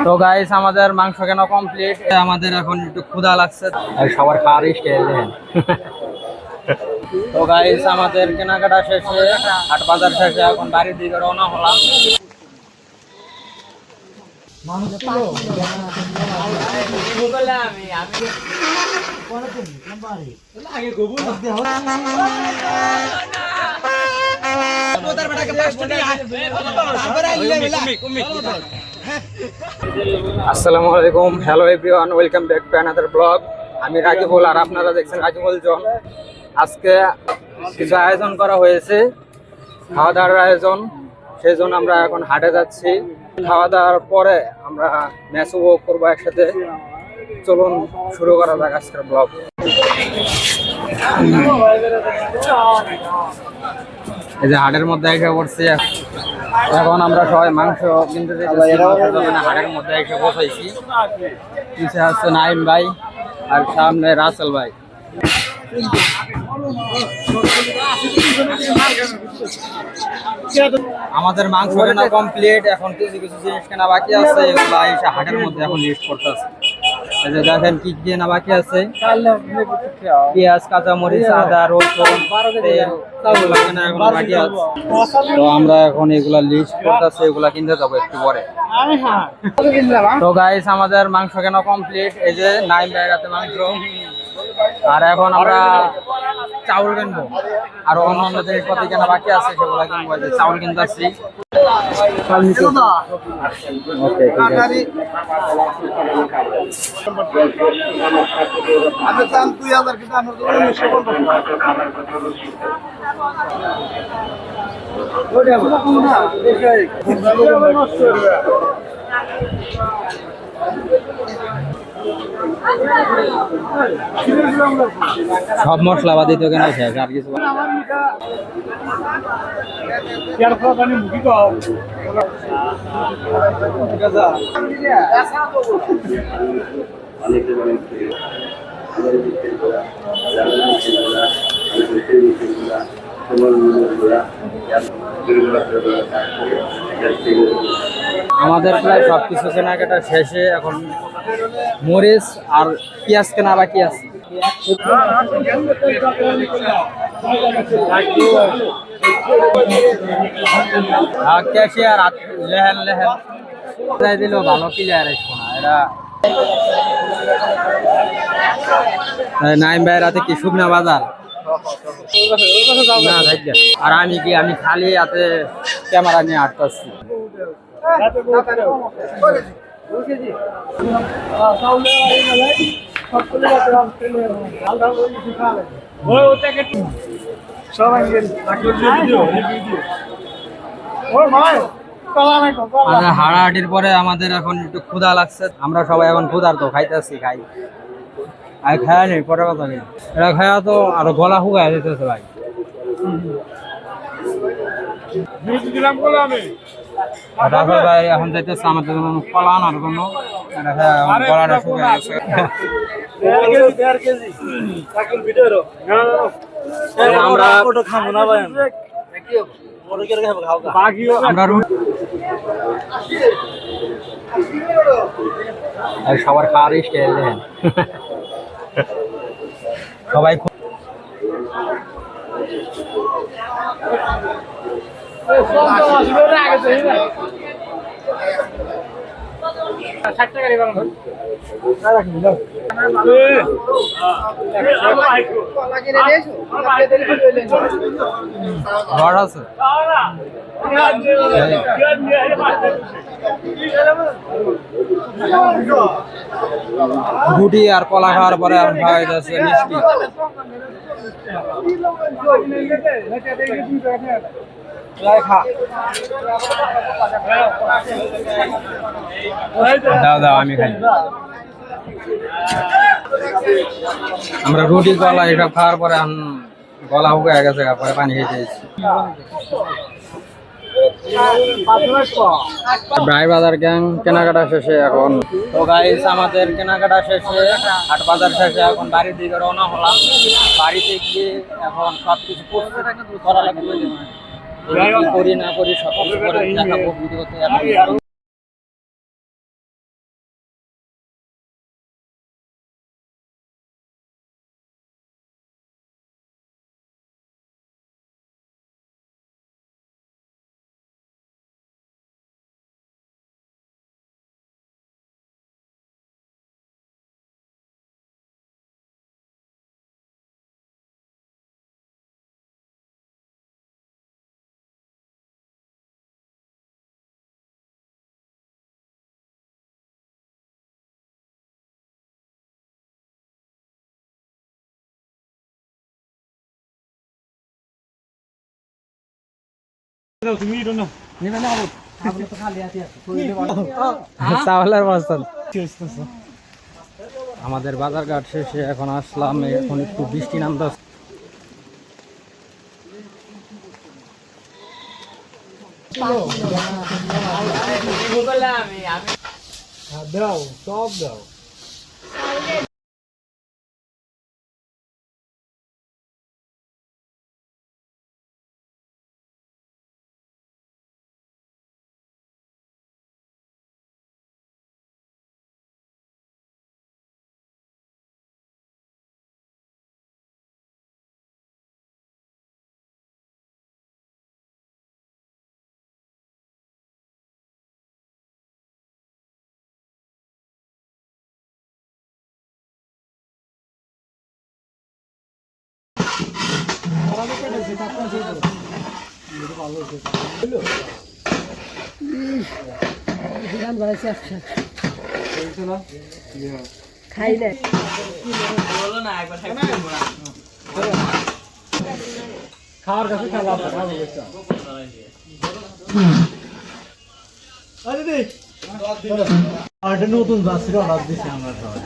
তো গাইস আমাদের মাংস কেনা কমপ্লিট। আমাদের এখন একটু ক্ষুধা লাগছে, সবার খাওয়ার স্টাইল দেখেন। তো গাইস আমাদের কেনাকাটা শেষে, হাট বাজার শেষে এখন বাড়ির দিকে রওনা হলাম। আসসালামু আলাইকুম, hello everyone, welcome back to another blog. আমি রাকিবুল আর আপনারা দেখছেন রাকিবুল জন। আজকে কিছু আয়োজন করা হয়েছে, খাওয়া দাওয়ার আয়োজন। সেই জন্য আমরা এখন হাটে যাচ্ছি। খাওয়া দাওয়ার পরে আমরা ম্যাচ উপভোগ করবো একসাথে। চলুন শুরু করা যাক আজকের ব্লগ। এই যে হাটের মধ্যে এসে পড়ছি, এখন আমরা সবাই মাংস কিনতে হাটের মধ্যে এসে বসাইছি। পিছিয়ে আসছে নাইম ভাই আর সামনে রাসেল ভাই। আমাদের মাংস কেনা কমপ্লিট, এখন কিছু কিছু জিনিস কেনা বাকি আছে, এগুলো এসে হাটের মধ্যে এখন লিস্ট করতেছে। এই যে দেখেন কি কি কেনা বাকি আছে, পেঁয়াজ, কাঁচামরিচ, আদা, রসুন, তেল, এগুলো কেনা এখন বাকি আছে। তো আমরা এখন এগুলা লিস্ট করতেছি, এগুলা কিনতে যাবো একটু পরে। তো গাইস আমাদের মাংস কেনা কমপ্লিট। এই যে নাইম জায়গাতে মাংস, আর এখন আমরা চাউল কিনবো, আর অন্য জিনিসপত্র কেনা বাকি আছে সেগুলা কিনবো। যে চাউল কিনতে আসছি। সব মশলা বাদি তো কেনা শেষ, আর কিছু আমাদের প্রায় সবকিছু কেনাকাটা শেষে এখন মরিচ আর পেঁয়াজ কেনা বাকি আছে। ক্যাশিয়ার লেহেন লেহেন দিল ভালো প্লেয়ার না এরা। নাইম ভাইয়ের হাতে কি শুকনা বাজার না, আর আমি খালি হাতে ক্যামেরা নিয়ে আটকাচ্ছি। হাড়াহাটির পরে আমাদের এখন একটু ক্ষুধা লাগছে, আমরা সবাই এখন ক্ষুধার তো খাইতেছি। খাই আর খায়া নেই পরে কথা নেই, এটা খায়া তো আরো গলা হুগায় যেতেছে ভাই। ভাই এখন যাইতেছে আমাদের কলা আনার জন্য, গলাটা শুকিয়ে গেছে। আমরা সবার খাওয়ার স্টাইল দেখেন, সবাই গুটি আর কলা খাওয়ার পরে খাওয়া যাচ্ছে মিষ্টি। দাও দাও আমি খাই। আমরা রুটি কলা এসব খাওয়ার পরে গলা শুকিয়ে গেছে, পরে পানি খেতে। ভাই বাজার গ্যাং কেনাকাটা শেষে এখন। তো গাইস আমাদের কেনাকাটা শেষে, হাট বাজার শেষে এখন বাড়ির দিকে রওনা হলাম। বাড়িতে গিয়ে এখন সবকিছু করা লাগবে, করি না করি সব কিছু করে দেখাবো ভিডিওতে। চাওয়ালের বস্তা আমাদের বাজার ঘাট শেষে এখন আসলাম, এখন একটু বৃষ্টি নামতে দাও সব দাও। খাই না খাওয়ার কাছে খেলা নতুন বাসের অর্ডার দিচ্ছি আমরা সবাই